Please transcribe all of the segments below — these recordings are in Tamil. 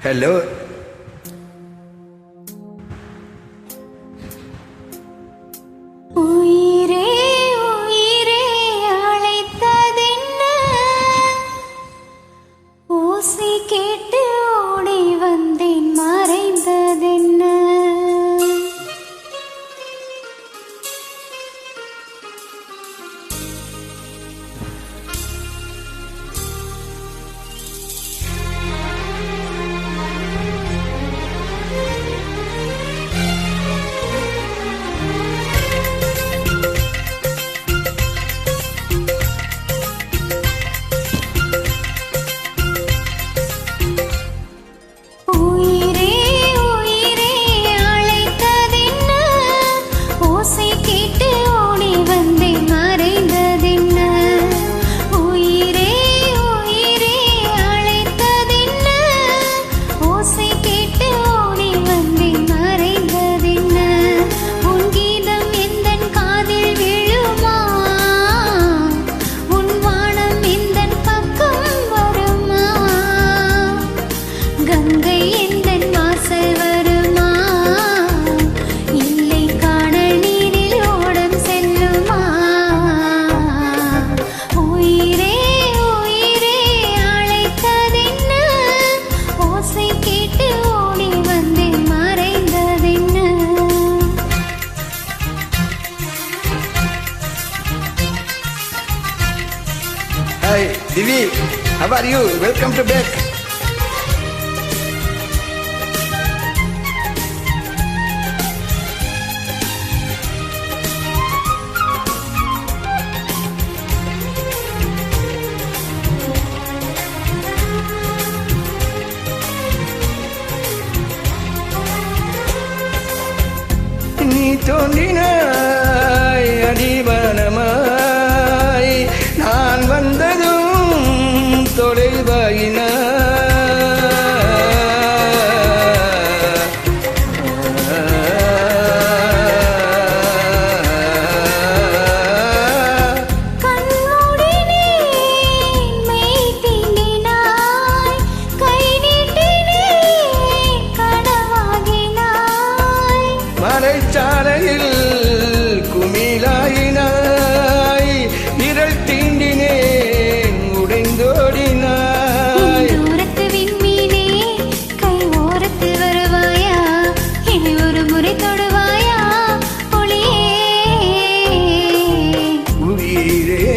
ஹலோ. உயிரே உயிரே அழைத்ததென்ன, ஓசை கேட்டு ஓடி வந்தேன் மறைந்ததென்ன. Hi, Divi. How are you? Welcome to back. நீ தோன்றினாய் அடிவானமாய், நான் வந்ததும் தொலைவாயினாய். மறைச்சாலையில் குமிழாயினாய், நிழல் தீண்டினேன் உடைந்தோடினாய். தூரத்து விண்மீனே கை ஓரத்து வருவாயா, இனி ஒரு முறை தொடுவாயா ஒளியே. உயிரே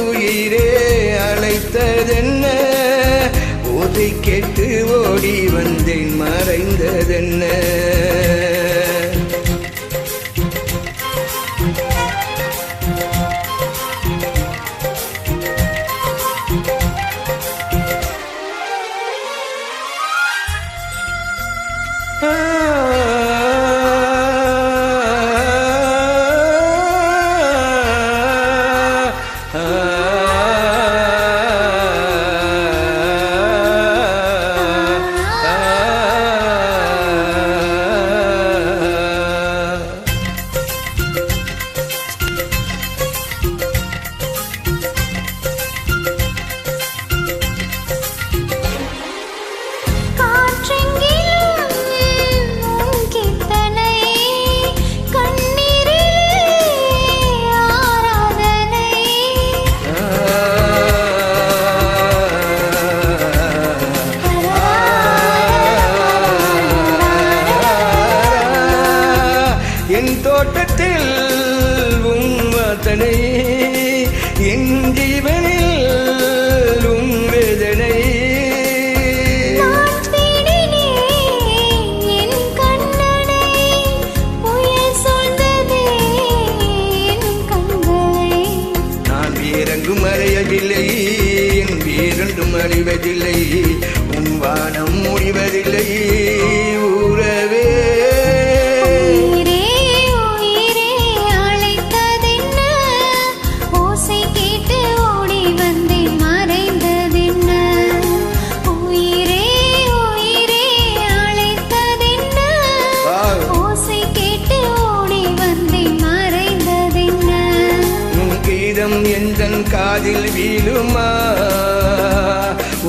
உயிரே அழைத்ததென்ன, ஓதை கேட்டு ஓடி வந்தேன் மறைந்ததென்ன. என் தோட்டத்தில் உன் வாசனை, என் ஜீவனில் உன் வேதனை. நான் வீரங்கும் அறையவில்லை, என் வீரண்டும் அழிவதில்லை, உன் வானம் முடிவதில்லை உறவே. எந்தன் காதில் வீழுமா,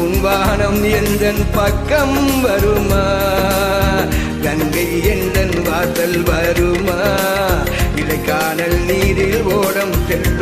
உன் வானம் எந்தன் பக்கம் வருமா, கங்கை எந்தன் வாசல் வருமா, இடைக்கானல் நீரில் ஓடம் செல்லும்